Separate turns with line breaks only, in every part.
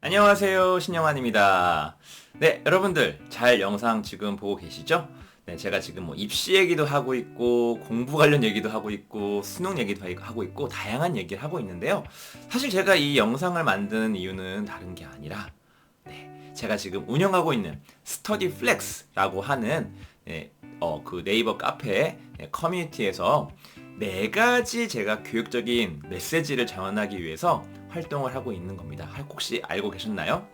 안녕하세요, 신영환입니다. 네, 여러분들 잘 영상 지금 보고 계시죠? 네, 제가 지금 뭐 입시 얘기도 하고 있고 공부 관련 얘기도 하고 있고 수능 얘기도 하고 있고 다양한 얘기를 하고 있는데요. 사실 제가 이 영상을 만드는 이유는 다른 게 아니라 제가 지금 운영하고 있는 스터디 플렉스라고 하는 그 네이버 카페 커뮤니티에서 네 가지 제가 교육적인 메시지를 전하기 위해서 활동을 하고 있는 겁니다. 혹시 알고 계셨나요?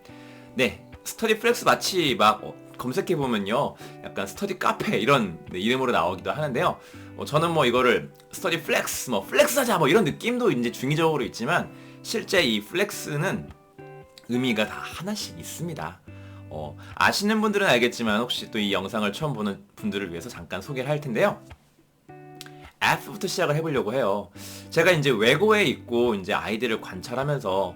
네, 스터디 플렉스 마치 막 검색해보면요, 약간 스터디 카페 이런 이름으로 나오기도 하는데요. 저는 뭐 이거를 스터디 플렉스, 뭐 플렉스하자 뭐 이런 느낌도 이제 중의적으로 있지만 실제 이 플렉스는 의미가 다 하나씩 있습니다. 아시는 분들은 알겠지만 혹시 또 이 영상을 처음 보는 분들을 위해서 잠깐 소개를 할 텐데요. F부터 시작을 해보려고 해요. 제가 이제 외고에 있고 이제 아이들을 관찰하면서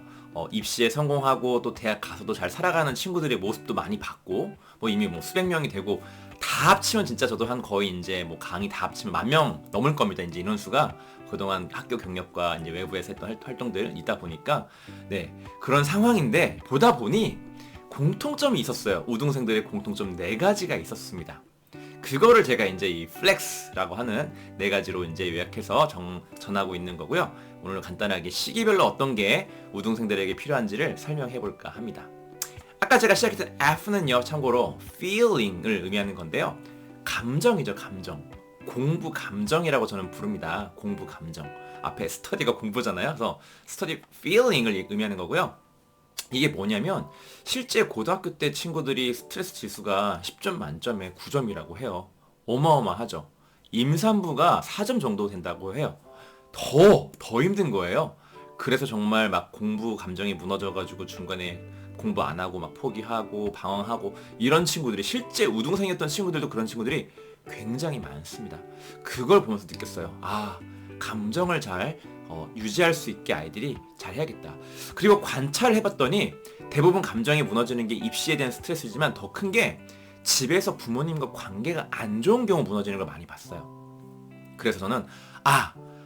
입시에 성공하고 또 대학 가서도 잘 살아가는 친구들의 모습도 많이 봤고 뭐 이미 뭐 수백 명이 되고 다 합치면 진짜 저도 한 거의 이제 뭐 강의 다 합치면 10,000명 넘을 겁니다. 이제 인원수가 그동안 학교 경력과 이제 외부에서 했던 활동들 있다 보니까 네, 그런 상황인데 보다 보니 공통점이 있었어요. 우등생들의 공통점 네 가지가 있었습니다. 그거를 제가 이제 이 플렉스라고 하는 네 가지로 이제 요약해서 전하고 있는 거고요. 오늘 간단하게 시기별로 어떤 게 우등생들에게 필요한지를 설명해 볼까 합니다. 아까 제가 시작했던 F는요, 참고로 feeling을 의미하는 건데요. 감정이죠, 감정. 공부 감정이라고 저는 부릅니다. 공부 감정. 앞에 스터디가 공부잖아요. 그래서 스터디 feeling을 의미하는 거고요. 이게 뭐냐면 실제 고등학교 때 친구들이 스트레스 지수가 10점 만점에 9점이라고 해요. 어마어마하죠. 임산부가 4점 정도 된다고 해요. 더 힘든 거예요. 그래서 정말 막 공부 감정이 무너져가지고 중간에 공부 안 하고 막 포기하고 방황하고 이런 친구들이 실제 우등생이었던 친구들도 그런 친구들이 굉장히 많습니다. 그걸 보면서 느꼈어요. 아, 감정을 잘 유지할 수 있게 아이들이 잘 해야겠다. 그리고 관찰을 해봤더니 대부분 감정이 무너지는 게 입시에 대한 스트레스지만 더 큰 게 집에서 부모님과 관계가 안 좋은 경우 무너지는 걸 많이 봤어요. 그래서 저는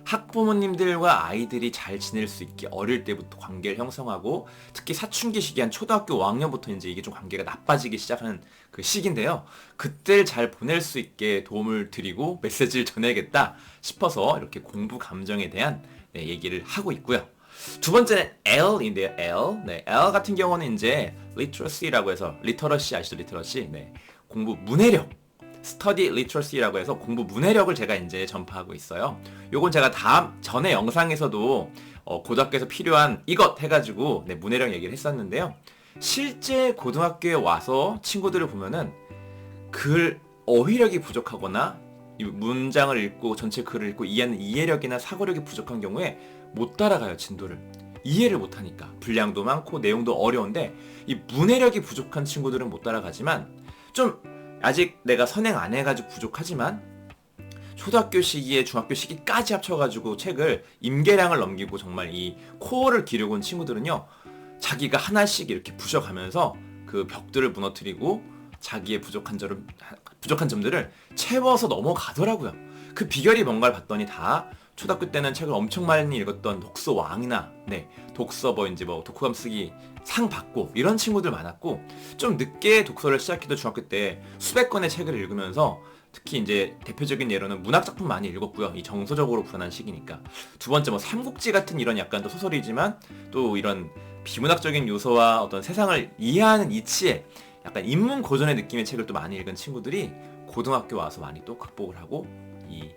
학부모님들과 아이들이 잘 지낼 수 있게 어릴 때부터 관계를 형성하고 특히 사춘기 시기 한 초등학교 5학년부터 이제 이게 좀 관계가 나빠지기 시작하는 그 시기인데요. 그때를 잘 보낼 수 있게 도움을 드리고 메시지를 전해야겠다 싶어서 이렇게 공부 감정에 대한 얘기를 하고 있고요. 두 번째는 L인데요. L. 네, L 같은 경우는 이제 literacy라고 해서 리터러시 아시죠? 리터러시. 네. 공부 문해력. 스터디 리터러시라고 해서 공부 문해력을 제가 이제 전파하고 있어요. 요건 제가 전에 영상에서도 고등학교에서 필요한 이것 해가지고 문해력 얘기를 했었는데요. 실제 고등학교에 와서 친구들을 보면은 어휘력이 부족하거나 문장을 읽고 전체 글을 읽고 이해하는 이해력이나 사고력이 부족한 경우에 못 따라가요, 진도를. 이해를 못하니까. 분량도 많고 내용도 어려운데 이 문해력이 부족한 친구들은 못 따라가지만 좀 아직 내가 선행 안 해가지고 부족하지만 초등학교 시기에 중학교 시기까지 합쳐가지고 책을 임계량을 넘기고 정말 이 코어를 기르고 온 친구들은요, 자기가 하나씩 이렇게 부셔가면서 그 벽들을 무너뜨리고 자기의 부족한 점들을 채워서 넘어가더라고요. 그 비결이 뭔가를 봤더니 다 초등학교 때는 책을 엄청 많이 읽었던 독서왕이나 독서 독후감 쓰기 상 받고 이런 친구들 많았고, 좀 늦게 독서를 시작해도 중학교 때 수백 권의 책을 읽으면서 특히 이제 대표적인 예로는 문학작품 많이 읽었고요. 이 정서적으로 불안한 시기니까. 두 번째 삼국지 같은 이런 약간 또 소설이지만 또 이런 비문학적인 요소와 어떤 세상을 이해하는 이치에 약간 인문 고전의 느낌의 책을 또 많이 읽은 친구들이 고등학교 와서 많이 또 극복을 하고 이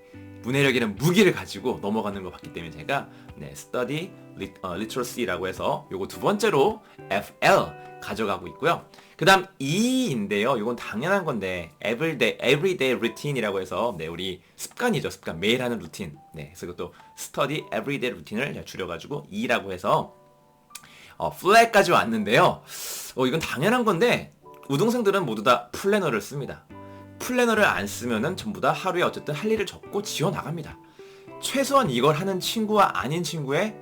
문해력이라는 무기를 가지고 넘어가는 걸 봤기 때문에 제가 Study Literacy라고 해서 요거 두 번째로 FL 가져가고 있고요. 그 다음 E인데요. 요건 당연한 건데 Everyday Routine이라고 해서 우리 습관이죠. 습관. 매일 하는 루틴. 그래서 이것도 Study Everyday Routine을 줄여가지고 E라고 해서 플랫까지 왔는데요. 이건 당연한 건데 우등생들은 모두 다 플래너를 씁니다. 플래너를 안 쓰면은 전부 다 하루에 어쨌든 할 일을 적고 지어 나갑니다. 최소한 이걸 하는 친구와 아닌 친구의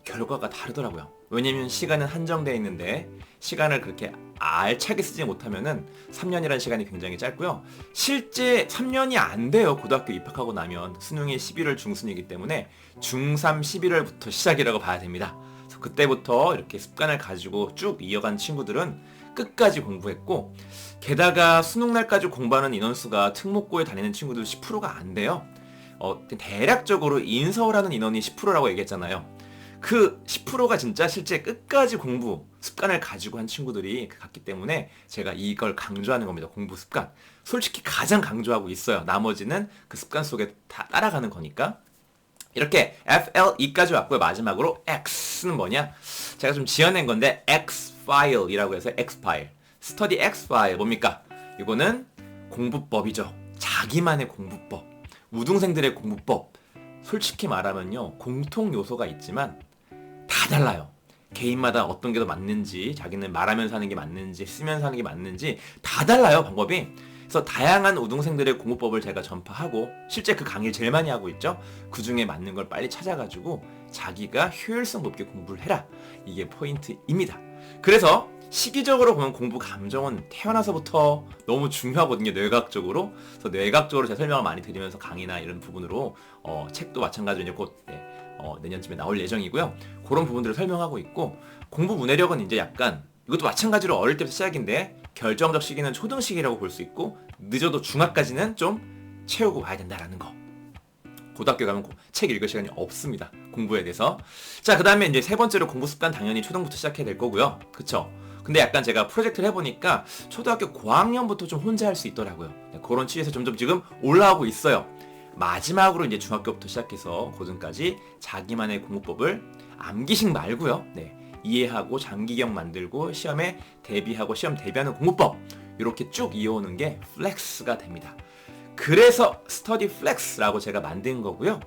결과가 다르더라고요. 왜냐면 시간은 한정되어 있는데 시간을 그렇게 알차게 쓰지 못하면은 3년이라는 시간이 굉장히 짧고요. 실제 3년이 안 돼요. 고등학교 입학하고 나면 수능이 11월 중순이기 때문에 중3 11월부터 시작이라고 봐야 됩니다. 그래서 그때부터 이렇게 습관을 가지고 쭉 이어간 친구들은 끝까지 공부했고, 게다가 수능날까지 공부하는 인원수가 특목고에 다니는 친구들 10%가 안 돼요. 대략적으로 인서울하는 인원이 10%라고 얘기했잖아요. 그 10%가 진짜 실제 끝까지 공부 습관을 가지고 한 친구들이 갔기 때문에 제가 이걸 강조하는 겁니다. 공부 습관. 솔직히 가장 강조하고 있어요. 나머지는 그 습관 속에 다 따라가는 거니까. 이렇게 FLE까지 왔고요. 마지막으로 X는 뭐냐? 제가 좀 지어낸 건데 X-File이라고 해서 X-File. 스터디 X-File 뭡니까? 이거는 공부법이죠. 자기만의 공부법. 우등생들의 공부법. 솔직히 말하면요. 공통 요소가 있지만 다 달라요. 개인마다 어떤 게 더 맞는지, 자기는 말하면서 하는 게 맞는지, 쓰면서 하는 게 맞는지 다 달라요, 방법이. 그래서 다양한 우등생들의 공부법을 제가 전파하고 실제 그 강의를 제일 많이 하고 있죠. 그 중에 맞는 걸 빨리 찾아가지고 자기가 효율성 높게 공부를 해라. 이게 포인트입니다. 그래서 시기적으로 보면 공부 감정은 태어나서부터 너무 중요하거든요. 뇌과학적으로. 그래서 뇌과학적으로 제가 설명을 많이 드리면서 강의나 이런 부분으로 책도 마찬가지로 이제 곧 내년쯤에 나올 예정이고요. 그런 부분들을 설명하고 있고, 공부 문해력은 이제 약간 이것도 마찬가지로 어릴 때부터 시작인데 결정적 시기는 초등시기라고 볼 수 있고, 늦어도 중학까지는 좀 채우고 와야 된다라는 거. 고등학교 가면 책 읽을 시간이 없습니다. 공부에 대해서. 자, 그 다음에 이제 세 번째로 공부 습관 당연히 초등부터 시작해야 될 거고요. 그쵸? 근데 약간 제가 프로젝트를 해보니까 초등학교 고학년부터 좀 혼자 할 수 있더라고요. 그런 취지에서 점점 지금 올라오고 있어요. 마지막으로 이제 중학교부터 시작해서 고등까지 자기만의 공부법을 암기식 말고요. 이해하고 장기기억 만들고 시험에 대비하고 시험 대비하는 공부법, 이렇게 쭉 이어오는 게 플렉스가 됩니다. 그래서 스터디 플렉스라고 제가 만든 거고요.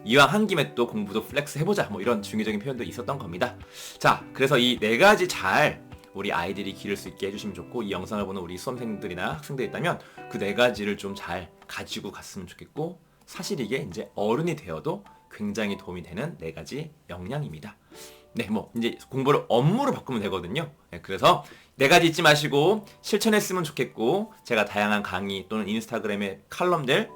이왕 한 김에 또 공부도 플렉스 해보자, 뭐 이런 중의적인 표현도 있었던 겁니다. 자, 그래서 이 네 가지 잘 우리 아이들이 기를 수 있게 해주시면 좋고, 이 영상을 보는 우리 수험생들이나 학생들이 있다면 그 네 가지를 좀 잘 가지고 갔으면 좋겠고, 사실 이게 이제 어른이 되어도 굉장히 도움이 되는 네 가지 역량입니다. 뭐 이제 공부를 업무로 바꾸면 되거든요. 그래서 네 가지 잊지 마시고 실천했으면 좋겠고, 제가 다양한 강의 또는 인스타그램의 칼럼들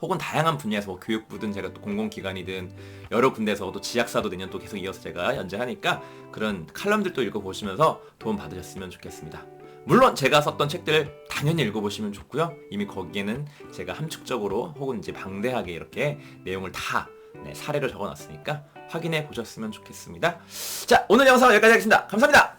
혹은 다양한 분야에서 뭐 교육부든 제가 또 공공기관이든 여러 군데서 또 지약사도 내년 또 계속 이어서 제가 연재하니까 그런 칼럼들도 읽어보시면서 도움 받으셨으면 좋겠습니다. 물론 제가 썼던 책들 당연히 읽어보시면 좋고요. 이미 거기에는 제가 함축적으로 혹은 이제 방대하게 이렇게 내용을 다 사례로 적어놨으니까 확인해 보셨으면 좋겠습니다. 자, 오늘 영상은 여기까지 하겠습니다. 감사합니다.